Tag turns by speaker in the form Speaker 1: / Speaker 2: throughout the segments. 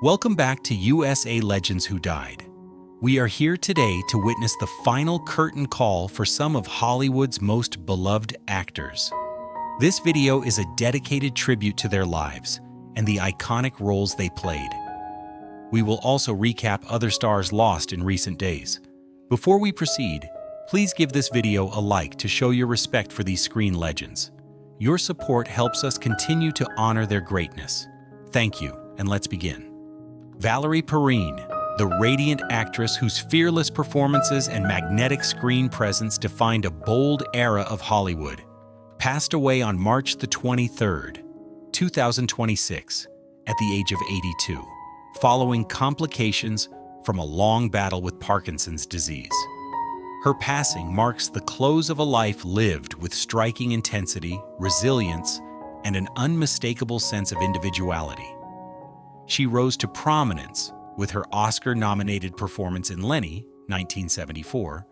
Speaker 1: Welcome back to USA Legends Who Died. We are here today to witness the final curtain call for some of Hollywood's most beloved actors. This video is a dedicated tribute to their lives and the iconic roles they played. We will also recap other stars lost in recent days. Before we proceed, please give this video a like to show your respect for these screen legends. Your support helps us continue to honor their greatness. Thank you, and let's begin. Valerie Perrine, the radiant actress whose fearless performances and magnetic screen presence defined a bold era of Hollywood, passed away on March the 23rd, 2026, at the age of 82, following complications from a long battle with Parkinson's disease. Her passing marks the close of a life lived with striking intensity, resilience, and an unmistakable sense of individuality. She rose to prominence with her Oscar-nominated performance in Lenny, 1974,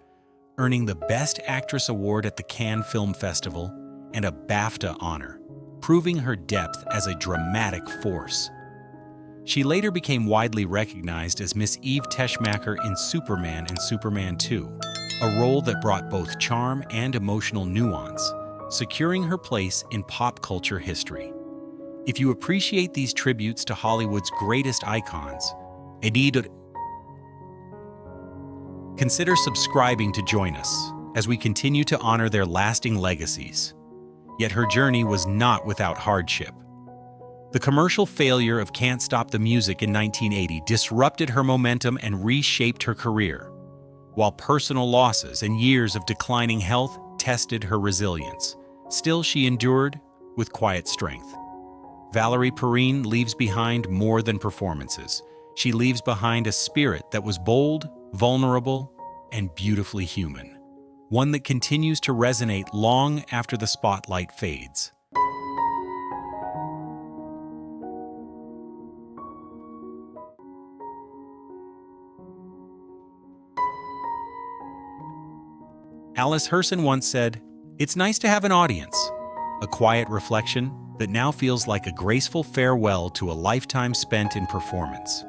Speaker 1: earning the Best Actress award at the Cannes Film Festival and a BAFTA honor, proving her depth as a dramatic force. She later became widely recognized as Miss Eve Teschmacher in Superman and Superman 2, a role that brought both charm and emotional nuance, securing her place in pop culture history. If you appreciate these tributes to Hollywood's greatest icons, consider subscribing to join us as we continue to honor their lasting legacies. Yet her journey was not without hardship. The commercial failure of Can't Stop the Music in 1980 disrupted her momentum and reshaped her career, while personal losses and years of declining health tested her resilience. Still, she endured with quiet strength. Valerie Perrine leaves behind more than performances. She leaves behind a spirit that was bold, vulnerable, and beautifully human, one that continues to resonate long after the spotlight fades. Hirson once said, "It's nice to have an audience," a quiet reflection that now feels like a graceful farewell to a lifetime spent in performance.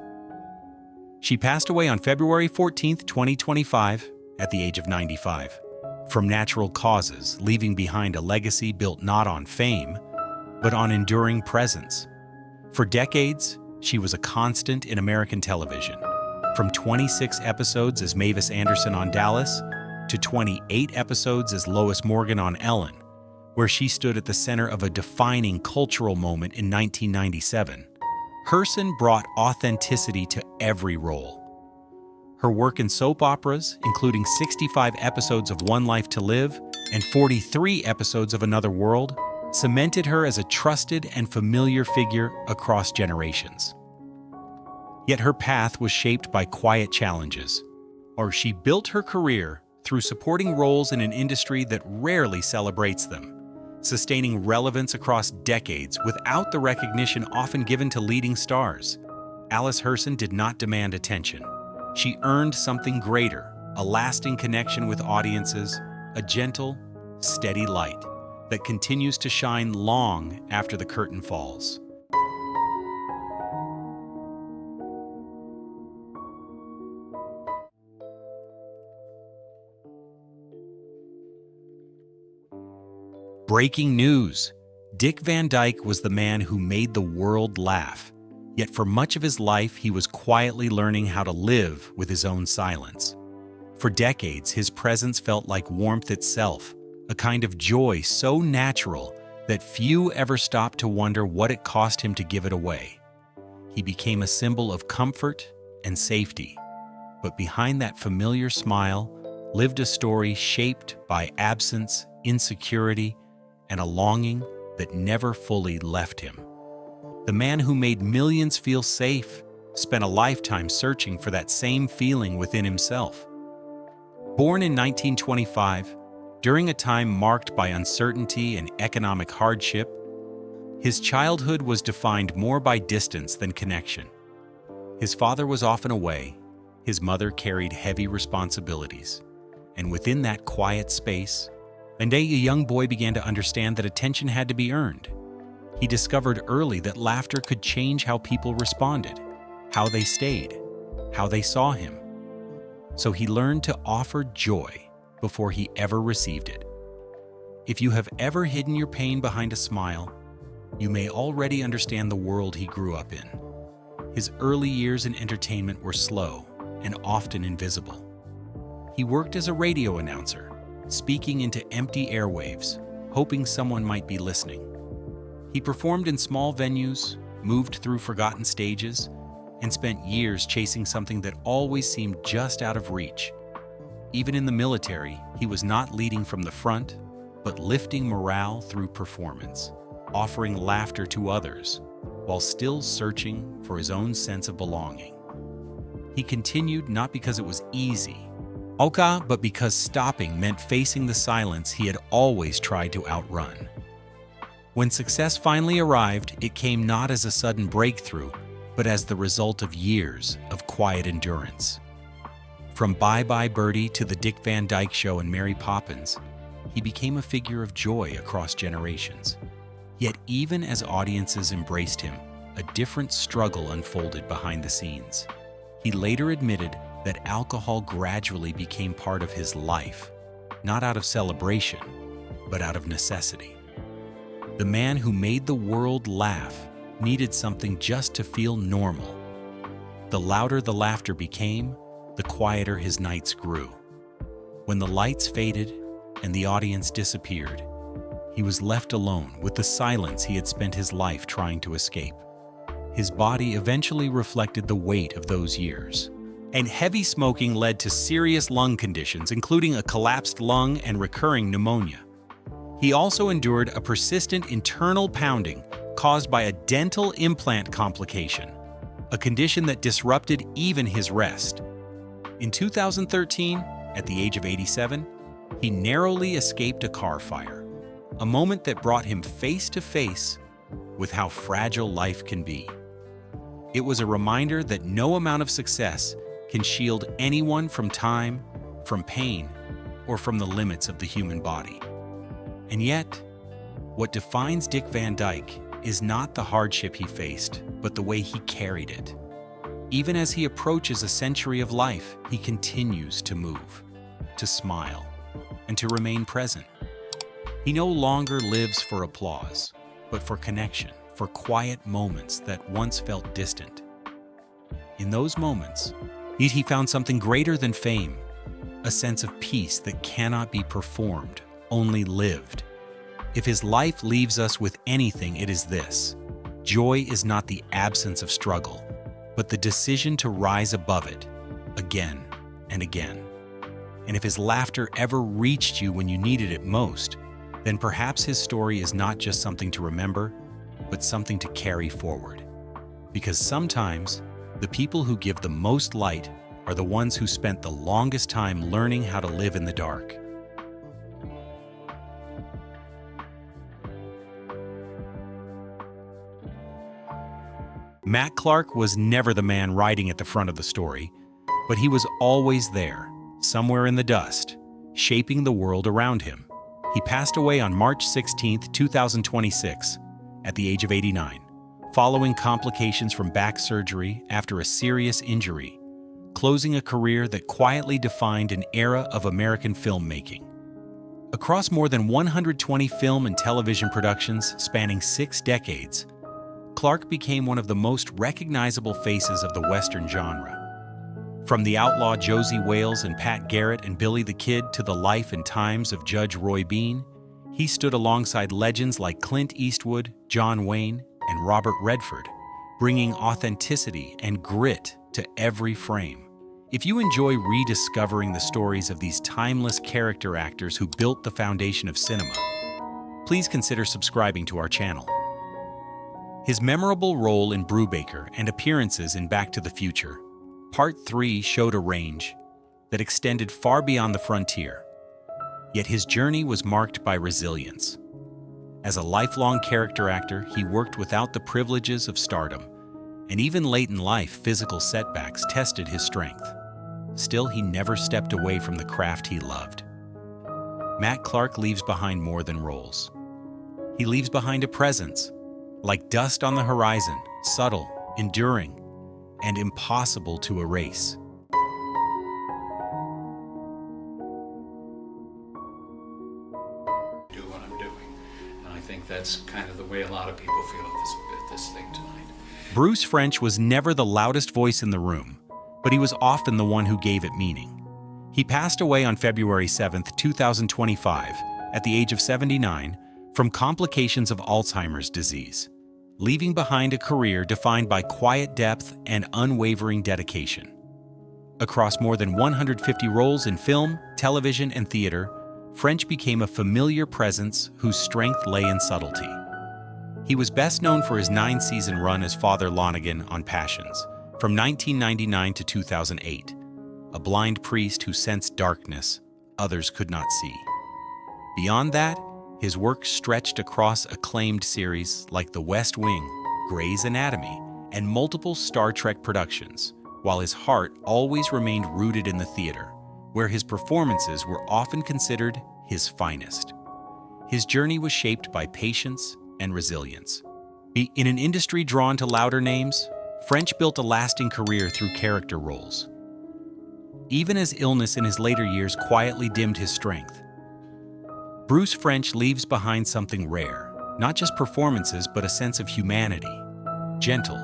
Speaker 1: She passed away on February 14, 2025, at the age of 95, from natural causes, leaving behind a legacy built not on fame, but on enduring presence. For decades, she was a constant in American television, from 26 episodes as Mavis Anderson on Dallas to 28 episodes as Lois Morgan on Ellen, where she stood at the center of a defining cultural moment in 1997. Hirson brought authenticity to every role. Her work in soap operas, including 65 episodes of One Life to Live and 43 episodes of Another World, cemented her as a trusted and familiar figure across generations. Yet her path was shaped by quiet challenges, or she built her career through supporting roles in an industry that rarely celebrates them, sustaining relevance across decades without the recognition often given to leading stars. Hirson did not demand attention. She earned something greater, a lasting connection with audiences, a gentle, steady light that continues to shine long after the curtain falls. Breaking news! Dick Van Dyke was the man who made the world laugh. Yet for much of his life, he was quietly learning how to live with his own silence. For decades, his presence felt like warmth itself, a kind of joy so natural that few ever stopped to wonder what it cost him to give it away. He became a symbol of comfort and safety, but behind that familiar smile lived a story shaped by absence, insecurity, and a longing that never fully left him. The man who made millions feel safe spent a lifetime searching for that same feeling within himself. Born in 1925, during a time marked by uncertainty and economic hardship, his childhood was defined more by distance than connection. His father was often away, his mother carried heavy responsibilities, and within that quiet space, one day, a young boy began to understand that attention had to be earned. He discovered early that laughter could change how people responded, how they stayed, how they saw him. So he learned to offer joy before he ever received it. If you have ever hidden your pain behind a smile, you may already understand the world he grew up in. His early years in entertainment were slow and often invisible. He worked as a radio announcer, speaking into empty airwaves, hoping someone might be listening. He performed in small venues, moved through forgotten stages, and spent years chasing something that always seemed just out of reach. Even in the military, he was not leading from the front, but lifting morale through performance, offering laughter to others, while still searching for his own sense of belonging. He continued not because it was easy, but because stopping meant facing the silence he had always tried to outrun. When success finally arrived, it came not as a sudden breakthrough, but as the result of years of quiet endurance. From Bye Bye Birdie to the Dick Van Dyke Show and Mary Poppins, he became a figure of joy across generations. Yet even as audiences embraced him, a different struggle unfolded behind the scenes. He later admitted that alcohol gradually became part of his life, not out of celebration, but out of necessity. The man who made the world laugh needed something just to feel normal. The louder the laughter became, the quieter his nights grew. When the lights faded and the audience disappeared, he was left alone with the silence he had spent his life trying to escape. His body eventually reflected the weight of those years, and heavy smoking led to serious lung conditions, including a collapsed lung and recurring pneumonia. He also endured a persistent internal pounding caused by a dental implant complication, a condition that disrupted even his rest. In 2013, at the age of 87, he narrowly escaped a car fire, a moment that brought him face to face with how fragile life can be. It was a reminder that no amount of success can shield anyone from time, from pain, or from the limits of the human body. And yet, what defines Dick Van Dyke is not the hardship he faced, but the way he carried it. Even as he approaches a century of life, he continues to move, to smile, and to remain present. He no longer lives for applause, but for connection, for quiet moments that once felt distant. In those moments, he found something greater than fame, a sense of peace that cannot be performed, only lived. If his life leaves us with anything, it is this: joy is not the absence of struggle, but the decision to rise above it, again and again. And if his laughter ever reached you when you needed it most, then perhaps his story is not just something to remember, but something to carry forward. Because sometimes, the people who give the most light are the ones who spent the longest time learning how to live in the dark. Matt Clark was never the man riding at the front of the story, but he was always there, somewhere in the dust, shaping the world around him. He passed away on March 16, 2026, at the age of 89, following complications from back surgery after a serious injury, closing a career that quietly defined an era of American filmmaking. Across more than 120 film and television productions spanning 6 decades, Clark became one of the most recognizable faces of the Western genre. From the outlaw Josie Wales and Pat Garrett and Billy the Kid to the life and times of Judge Roy Bean, he stood alongside legends like Clint Eastwood, John Wayne, and Robert Redford, bringing authenticity and grit to every frame. If you enjoy rediscovering the stories of these timeless character actors who built the foundation of cinema, please consider subscribing to our channel. His memorable role in Brubaker and appearances in Back to the Future, Part 3 showed a range that extended far beyond the frontier. Yet his journey was marked by resilience. As a lifelong character actor, he worked without the privileges of stardom, and even late in life, physical setbacks tested his strength. Still, he never stepped away from the craft he loved. Matt Clark leaves behind more than roles. He leaves behind a presence, like dust on the horizon, subtle, enduring, and impossible to erase.
Speaker 2: Do what I'm doing, and I think that's kind of the way a lot of people feel at this thing tonight.
Speaker 1: Bruce French was never the loudest voice in the room, but he was often the one who gave it meaning. He passed away on February 7, 2025, at the age of 79, from complications of Alzheimer's disease, leaving behind a career defined by quiet depth and unwavering dedication. Across more than 150 roles in film, television, and theater, French became a familiar presence whose strength lay in subtlety. He was best known for his 9-season run as Father Lonigan on Passions, from 1999 to 2008, a blind priest who sensed darkness others could not see. Beyond that, his work stretched across acclaimed series like The West Wing, Grey's Anatomy, and multiple Star Trek productions, while his heart always remained rooted in the theater, where his performances were often considered his finest. His journey was shaped by patience and resilience. In an industry drawn to louder names, French built a lasting career through character roles. Even as illness in his later years quietly dimmed his strength, Bruce French leaves behind something rare, not just performances but a sense of humanity, gentle,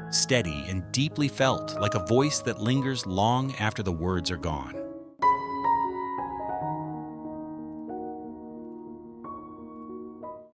Speaker 1: steady, and deeply felt, like a voice that lingers long after the words are gone.